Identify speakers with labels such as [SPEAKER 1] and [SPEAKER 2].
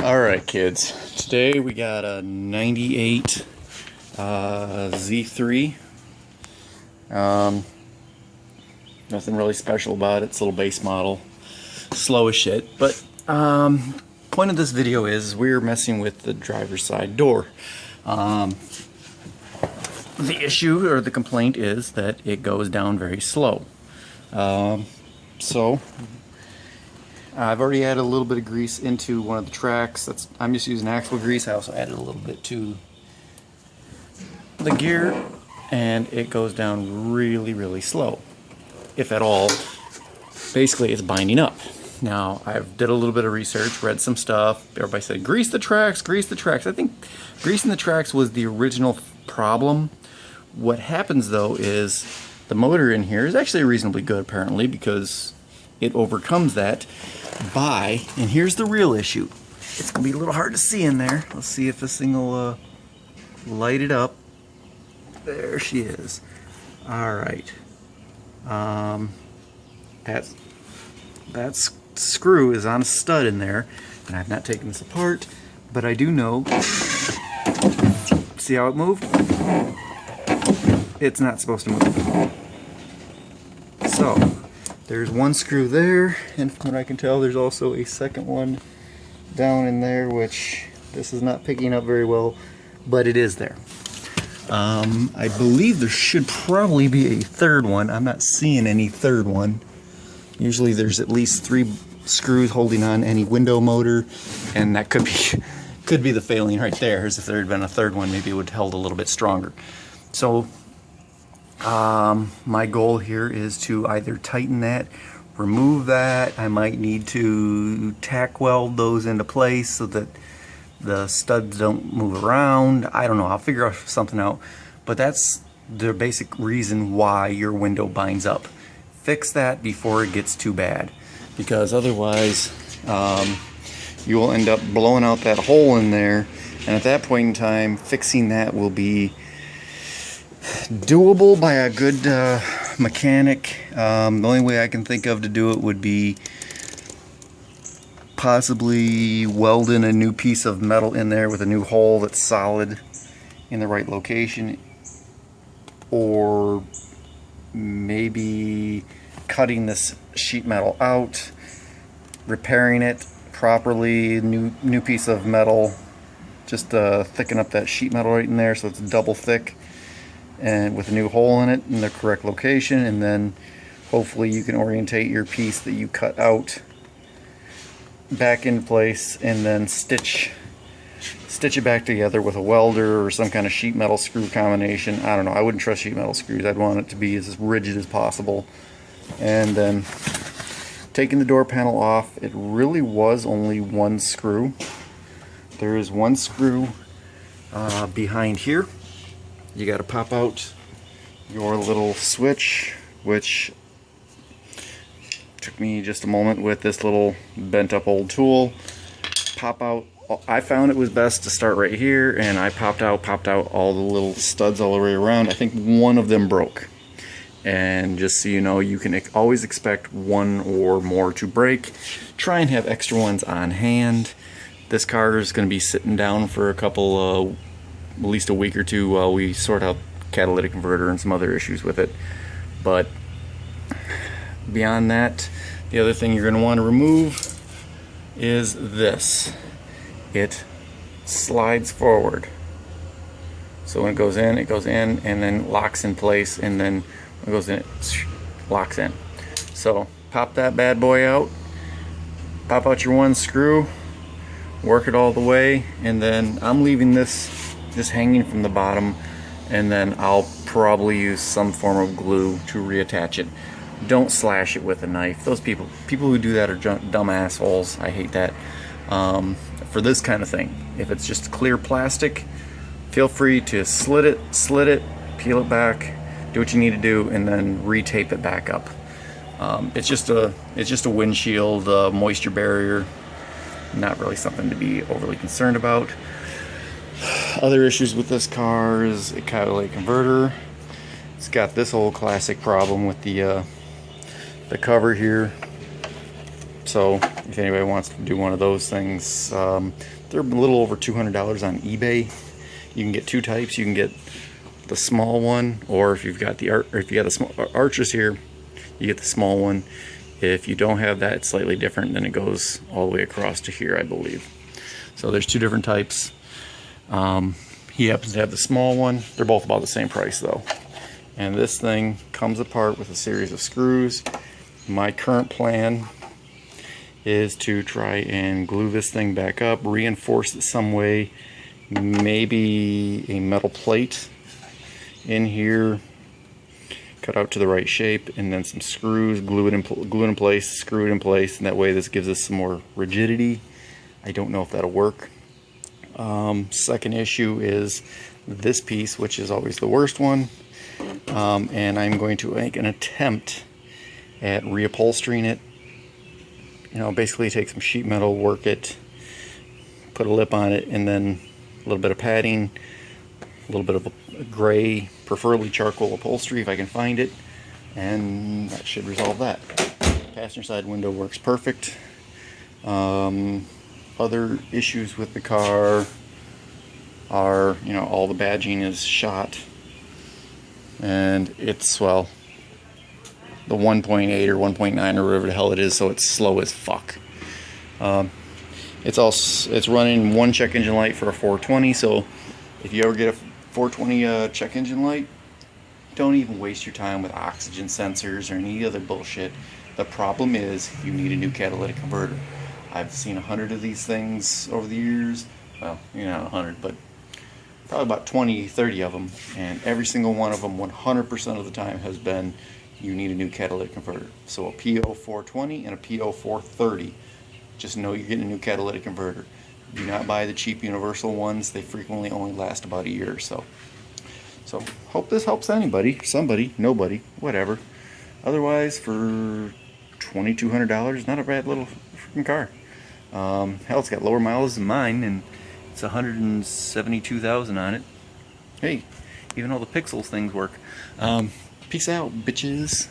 [SPEAKER 1] Alright kids, today we got a 98 Z3. Nothing really special about it. It's a little base model, slow as shit, but point of this video is we're messing with the driver's side door. The issue or the complaint is that it goes down very slow. So I've already added a little bit of grease into one of the tracks. I'm just using axle grease. I also added a little bit to the gear, and it goes down really slow, if at all. Basically, it's binding up. Now, I've did a little bit of research, read some stuff. Everybody said, grease the tracks, grease the tracks. I think greasing the tracks was the original problem. What happens, though, is the motor in here is actually reasonably good, apparently, because it overcomes that by, and here's the real issue. It's going to be a little hard to see in there. Let's see if this thing will light it up. There she is. Alright. That screw is on a stud in there, and I've not taken this apart, but I do know. See how it moved? It's not supposed to move. So, there's one screw there, and from what I can tell, there's also a second one down in there, which this is not picking up very well, but it is there. I believe there should probably be a third one. I'm not seeing any third one. Usually there's at least 3 screws holding on any window motor, and that could be the failing right there. As if there had been a third one, maybe it would have held a little bit stronger. So my goal here is to either tighten that, remove that. I might need to tack weld those into place so that the studs don't move around. I don't know, I'll figure something out. But that's the basic reason why your window binds up. Fix that before it gets too bad, because otherwise you will end up blowing out that hole in there, and at that point in time fixing that will be doable by a good mechanic. The only way I can think of to do it would be possibly welding a new piece of metal in there with a new hole that's solid in the right location, or maybe cutting this sheet metal out, repairing it properly, new piece of metal, just thicken up that sheet metal right in there so it's double thick, and with a new hole in it in the correct location, and then hopefully you can orientate your piece that you cut out back in place, and then stitch it back together with a welder or some kind of sheet metal screw combination. I don't know, I wouldn't trust sheet metal screws. I'd want it to be as rigid as possible. And then taking the door panel off, it really was only one screw. There is one screw behind here. You got to pop out your little switch, which took me just a moment with this little bent up old tool. Pop out. I found it was best to start right here, and I popped out all the little studs all the way around. I think one of them broke, and just so you know, you can always expect one or more to break. Try and have extra ones on hand. This car is going to be sitting down for a couple, at least a week or two, while we sort out catalytic converter and some other issues with it. But beyond that, the other thing you're going to want to remove is this. It slides forward. So when it goes in, and then locks in place, and then when it goes in, it locks in. So pop that bad boy out, pop out your one screw, work it all the way, and then I'm leaving this just hanging from the bottom, and then I'll probably use some form of glue to reattach it. Don't slash it with a knife. Those people who do that are dumb assholes. I hate that. For this kind of thing, if it's just clear plastic, feel free to slit it, peel it back, do what you need to do, and then re-tape it back up. It's just a windshield moisture barrier. Not really something to be overly concerned about. Other issues with this car is a catalytic converter. It's got this old classic problem with the cover here. So if anybody wants to do one of those things. They're a little over $200 on eBay. You can get two types. You can get the small one, or if you've got the small arches here, you get the small one. If you don't have that, it's slightly different, then it goes all the way across to here, I believe. So there's two different types. He happens to have the small one. They're both about the same price though. And this thing comes apart with a series of screws. My current plan is to try and glue this thing back up, reinforce it some way, maybe a metal plate in here, cut out to the right shape, and then some screws, glue it in place, screw it in place, and that way this gives us some more rigidity. I don't know if that'll work. Second issue is this piece, which is always the worst one, and I'm going to make an attempt at reupholstering it. You know, basically take some sheet metal, work it, put a lip on it, and then a little bit of padding, a little bit of a gray, preferably charcoal upholstery if I can find it, and that should resolve that. Passenger side window works perfect. Other issues with the car are, you know, all the badging is shot, and it's, well, the 1.8 or 1.9 or whatever the hell it is, so it's slow as fuck. It's running one check engine light for a 420, so if you ever get a 420 check engine light, don't even waste your time with oxygen sensors or any other bullshit. The problem is you need a new catalytic converter. I've seen 100 of these things over the years. Well, you know, not 100, but probably about 20, 30 of them, and every single one of them 100% of the time has been, you need a new catalytic converter. So a PO420 and a PO430. Just know you're getting a new catalytic converter. Do not buy the cheap universal ones. They frequently only last about a year or so. So hope this helps anybody, somebody, nobody, whatever. Otherwise, for $2,200, not a bad little freaking car. Hell, it's got lower miles than mine, and it's 172,000 on it. Hey, even all the pixels things work. Peace out, bitches.